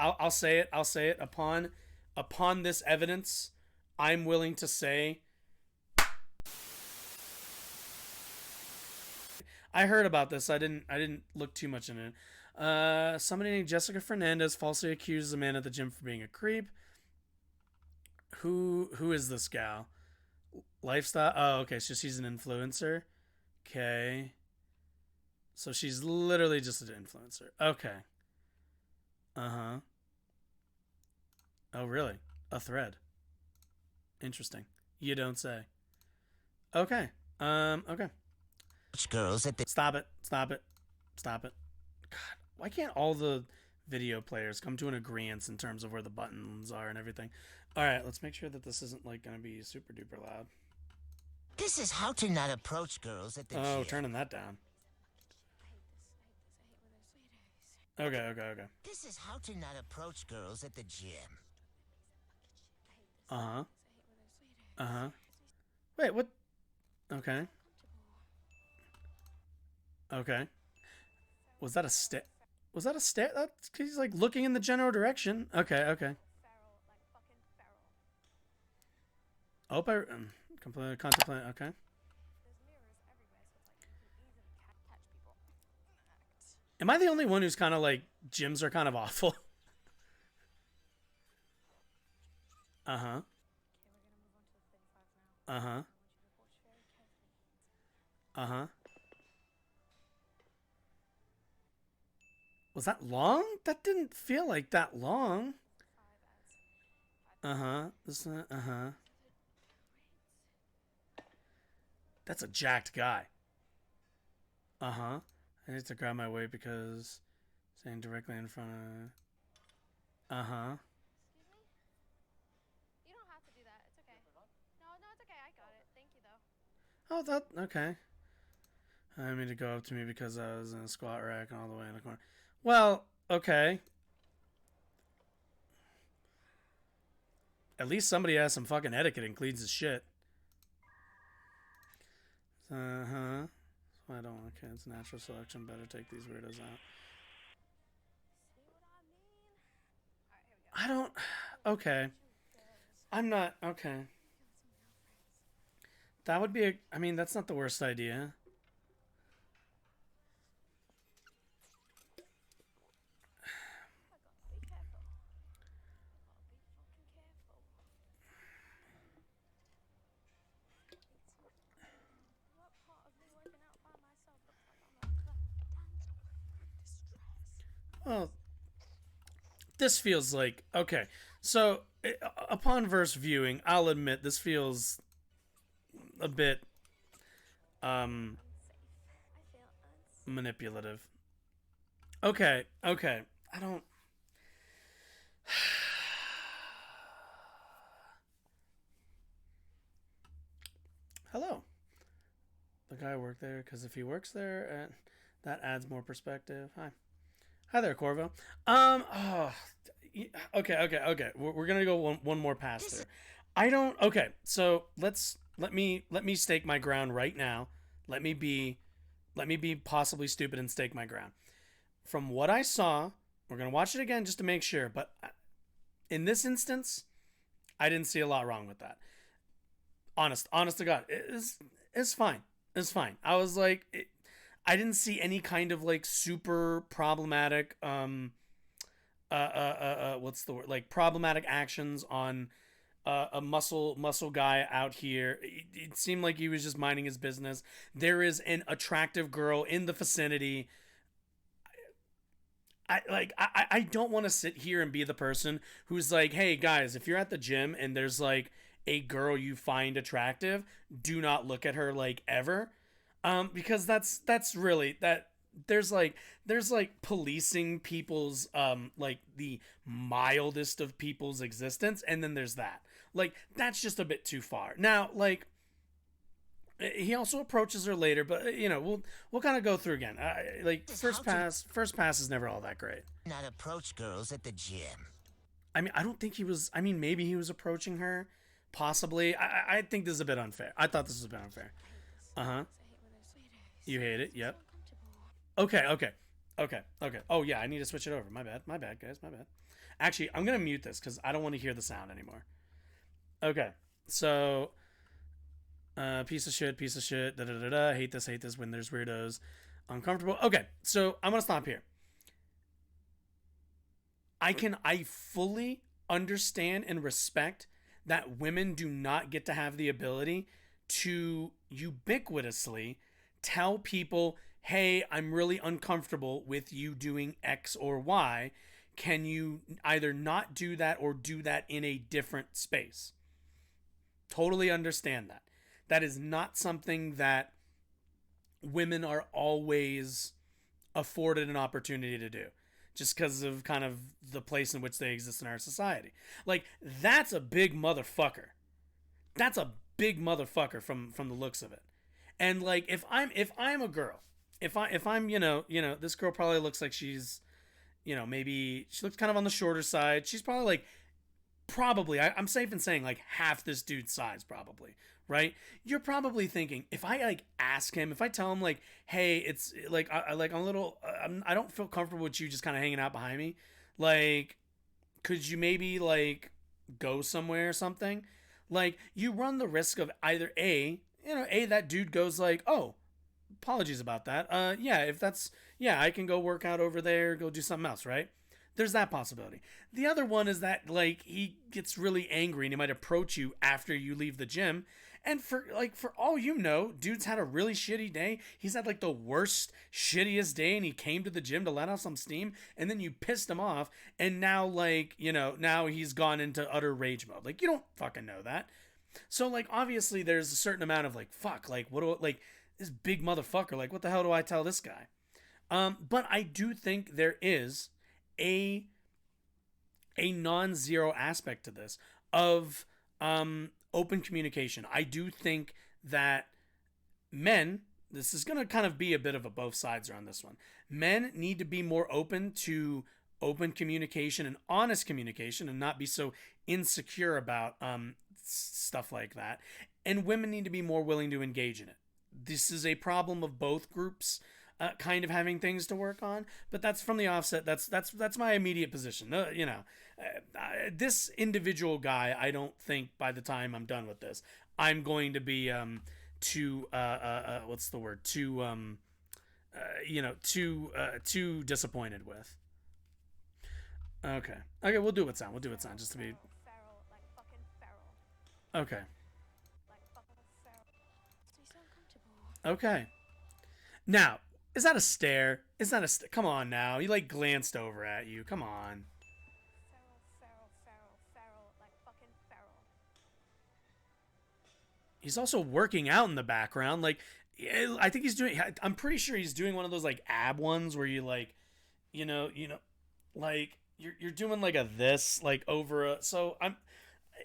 I'll say it. I'll say it. Upon this evidence, I'm willing to say I heard about this. I didn't look too much into it. Somebody named Jessica Fernandez falsely accuses a man at the gym for being a creep. Who is this gal? Lifestyle. Oh, okay. So she's an influencer. Okay. So she's literally just an influencer. Okay. Uh huh. Oh, really? A thread. Interesting. You don't say. Okay. Okay. Girls at the Stop it. Stop it. Stop it. God, why can't all the video players come to an agreement in terms of where the buttons are and everything? All right, let's make sure that this isn't like gonna be super duper loud. This is how to not approach girls at the Oh, gym. turning that down. Okay, okay, okay. This is how to not approach girls at the gym. Uh huh. Uh huh. Wait, what? Okay. Okay. Was that a stare? Was that a stare? That's he's like looking in the general direction. Okay, okay. I hope I completely contemplate. Okay. Am I the only one who's kind of like gyms are kind of awful? Uh huh. Uh huh. Uh huh. Was that long? That didn't feel like that long. Uh huh. This. Uh huh. That's a jacked guy. Uh huh. I need to grab my weight because saying directly in front of. Uh huh. Oh, that okay. I mean to go up to me because I was in a squat rack and all the way in the corner. Well, okay. At least somebody has some fucking etiquette and cleans his shit. Uh huh. I don't want kids. Natural selection. Better take these weirdos out. I don't. Okay. I'm not. Okay. That would be a. I mean, that's not the worst idea. Well, this feels like okay. So upon verse viewing, I'll admit this feels a bit um manipulative. Okay, okay. I don't. Hello, the guy worked there because if he works there, that adds more perspective. Hi there, Corvo. Oh, okay, okay, okay. We're gonna go one more pass through. I don't. Okay, so let me stake my ground right now. Let me be let me be possibly stupid and stake my ground. From what I saw, we're gonna watch it again just to make sure. But in this instance, I didn't see a lot wrong with that. Honest to God, it's fine. It's fine. I was like, I didn't see any kind of like super problematic what's the word, like problematic actions on a muscle guy out here. It seemed like he was just minding his business. There is an attractive girl in the vicinity. I don't want to sit here and be the person who's like, hey guys, if you're at the gym and there's like a girl you find attractive, do not look at her like ever. Because that's really that there's like policing people's like the mildest of people's existence, and then there's that. Like that's just a bit too far. Now, like he also approaches her later, but we'll kind of go through again. Like first pass is never all that great. Not approach girls at the gym. I mean, I don't think he was. I mean, maybe he was approaching her, possibly. I think this is a bit unfair. I thought this was a bit unfair. Uh huh. You hate it. Yep. Okay. Okay. Okay. Okay. Oh yeah, I need to switch it over. My bad. My bad, guys. My bad. Actually, I'm gonna mute this because I don't want to hear the sound anymore. Okay, so piece of shit, da da da da. Hate this when there's weirdos. Uncomfortable. Okay, so I'm gonna stop here. I fully understand and respect that women do not get to have the ability to ubiquitously tell people, hey, I'm really uncomfortable with you doing X or Y. Can you either not do that or do that in a different space? Totally understand that. That is not something that women are always afforded an opportunity to do just because of kind of the place in which they exist in our society. Like, that's a big motherfucker. That's a big motherfucker from the looks of it. And like, if I'm a girl, if I'm this girl probably looks like she's, maybe she looks kind of on the shorter side. She's probably like, I'm safe in saying like half this dude's size, probably, right? You're probably thinking, if I like ask him, if I tell him like, hey, it's like I'm a little, I don't feel comfortable with you just kind of hanging out behind me, like, could you maybe like go somewhere or something? Like, you run the risk of either that dude goes like, oh, apologies about that. Yeah, if that's, yeah, I can go work out over there, go do something else, right? There's that possibility. The other one is that like he gets really angry and he might approach you after you leave the gym. And for all you know, dude's had a really shitty day. He's had like the worst, shittiest day, and he came to the gym to let out some steam, and then you pissed him off, and now like, now he's gone into utter rage mode. Like, you don't fucking know that. So like, obviously there's a certain amount of like, fuck, like this big motherfucker, like what the hell do I tell this guy? But I do think there is a non-zero aspect to this of open communication. I do think that men, this is going to kind of be a bit of a both sides on this one. Men need to be more open to open communication and honest communication and not be so insecure about stuff like that. And women need to be more willing to engage in it. This is a problem of both groups kind of having things to work on, but that's from the offset. That's my immediate position. This individual guy, I don't think by the time I'm done with this, I'm going to be too what's the word, too disappointed with. Okay, we'll do what's on. Just to be okay. Okay. Now, is that a stare? Is that a come on now? He like glanced over at you. Come on. He's also working out in the background. Like, I think he's doing. I'm pretty sure he's doing one of those like ab ones where you like, like you're doing like a this like over a. So I'm.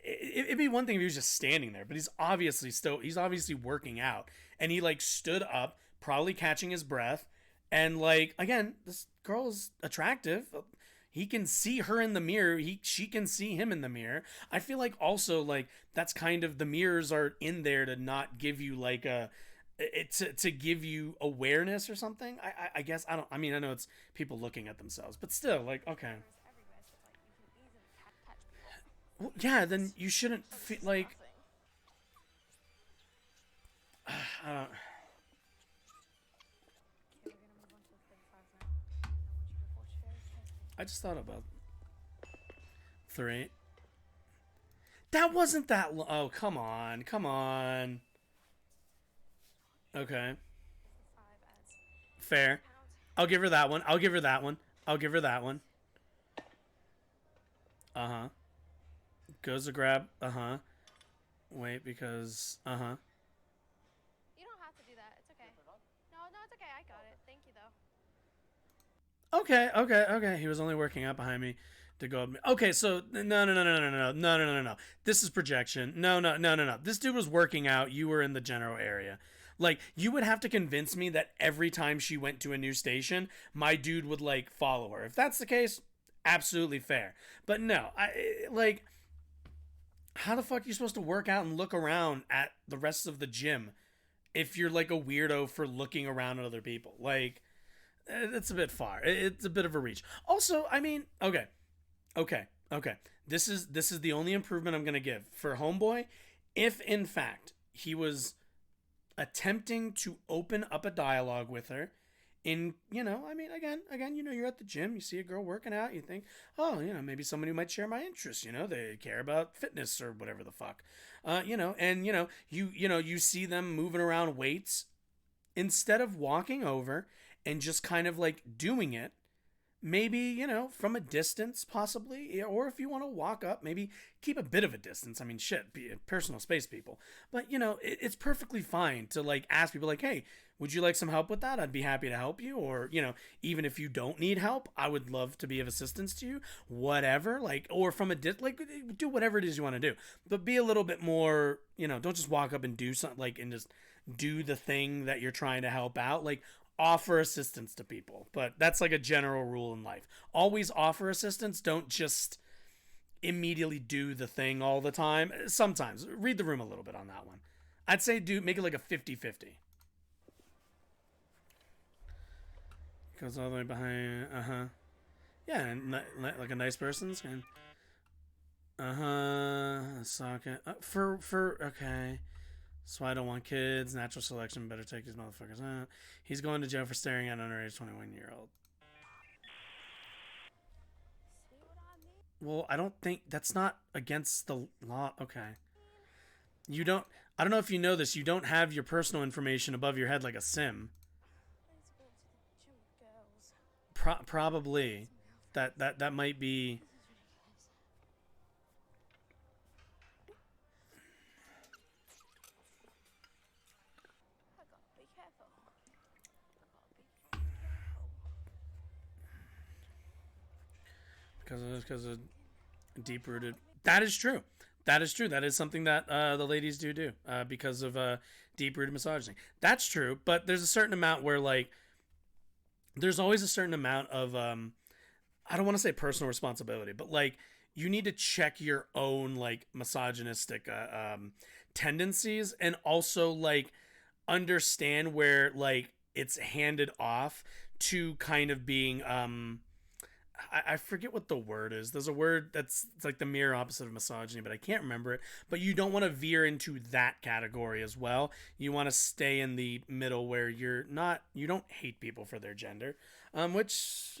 It'd be one thing if he was just standing there, but he's obviously working out, and he like stood up, probably catching his breath, and like, again, this girl is attractive. He can see her in the mirror. She can see him in the mirror. I feel like also like that's kind of, the mirrors are in there to not give you like to give you awareness or something. I guess I don't. I mean, I know it's people looking at themselves, but still, like, okay. Well, yeah, then you shouldn't feel like. I don't. I just thought about 3. That wasn't that long. Oh, come on. Okay. Fair. I'll give her that one. Uh-huh. Goes to grab. Uh-huh. Wait, because. Uh-huh. You don't have to do that. It's okay. No, it's okay. I got it. Thank you, though. Okay. He was only working out behind me to go up. Okay, so no. This is projection. No. This dude was working out. You were in the general area. Like, you would have to convince me that every time she went to a new station, my dude would like follow her. If that's the case, absolutely fair. But no, like, how the fuck are you supposed to work out and look around at the rest of the gym if you're like a weirdo for looking around at other people? Like, it's a bit far. It's a bit of a reach. Also, I mean, okay, Okay, okay. This is the only improvement I'm gonna give for Homeboy. If in fact he was attempting to open up a dialogue with her, in I mean, again, you're at the gym, you see a girl working out, you think, oh, maybe somebody who might share my interests. They care about fitness or whatever the fuck, and you see them moving around weights. Instead of walking over and just kind of like doing it, maybe from a distance possibly, or if you want to walk up, maybe keep a bit of a distance. I mean, shit, be personal space, people. But it's perfectly fine to like ask people like, hey, would you like some help with that? I'd be happy to help you. Or even if you don't need help, I would love to be of assistance to you, whatever. Like, or from a like, do whatever it is you want to do, but be a little bit more, don't just walk up and do something like, and just do the thing that you're trying to help out. Like, offer assistance to people. But that's like a general rule in life. Always offer assistance. Don't just immediately do the thing all the time. Sometimes read the room a little bit on that one. I'd say make it like a 50-50. Goes all the way behind. Yeah, and like a nice person's can. Socket. Okay. So I don't want kids. Natural selection. Better take these motherfuckers out. He's going to jail for staring at an underage 21-year-old. Well, I don't think that's not against the law. Okay. You don't. I don't know if you know this. You don't have your personal information above your head like a sim. Probably. That might be. Because of deep rooted. That is true. That is true. That is something that the ladies do because of deep rooted misogyny. That's true. But there's a certain amount where like there's always a certain amount of I don't want to say personal responsibility, but like you need to check your own like misogynistic tendencies, and also like understand where like it's handed off to kind of being I forget what the word is. There's a word it's like the mirror opposite of misogyny, but I can't remember it. But you don't want to veer into that category as well. You want to stay in the middle where you don't hate people for their gender, which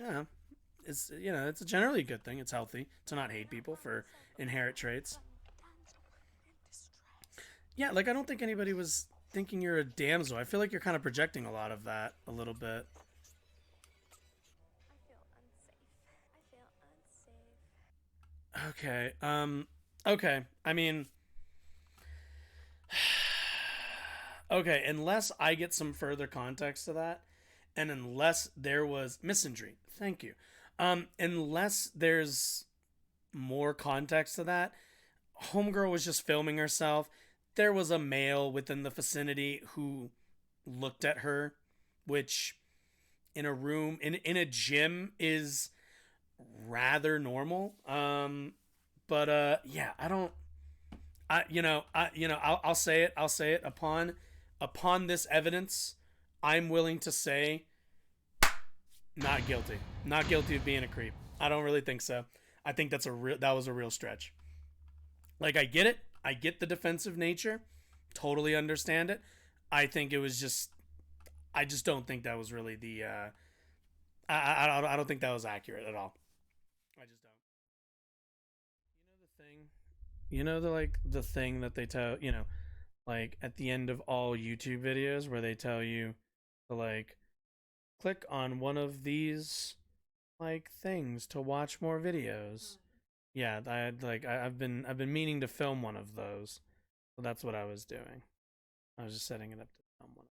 is it's generally a good thing. It's healthy to not hate people for inherent traits. Yeah, like I don't think anybody was thinking you're a damsel. I feel like you're kind of projecting a lot of that a little bit. Okay. Okay. I mean, okay, unless I get some further context to that, and unless there was misandry. Thank you. Unless there's more context to that, Homegirl was just filming herself. There was a male within the vicinity who looked at her, which in a room in a gym is rather normal. But yeah, I don't. I'll say it. I'll say it upon this evidence. I'm willing to say not guilty. Not guilty of being a creep. I don't really think so. I think that was a real stretch. Like I get it. I get the defensive nature. Totally understand it. I think it was just. I just don't think that was really the. I don't think that was accurate at all. I just don't. The thing. The thing that they tell like at the end of all YouTube videos where they tell you to like click on one of these like things to watch more videos. Yeah, I've been meaning to film one of those. So that's what I was doing. I was just setting it up to film one.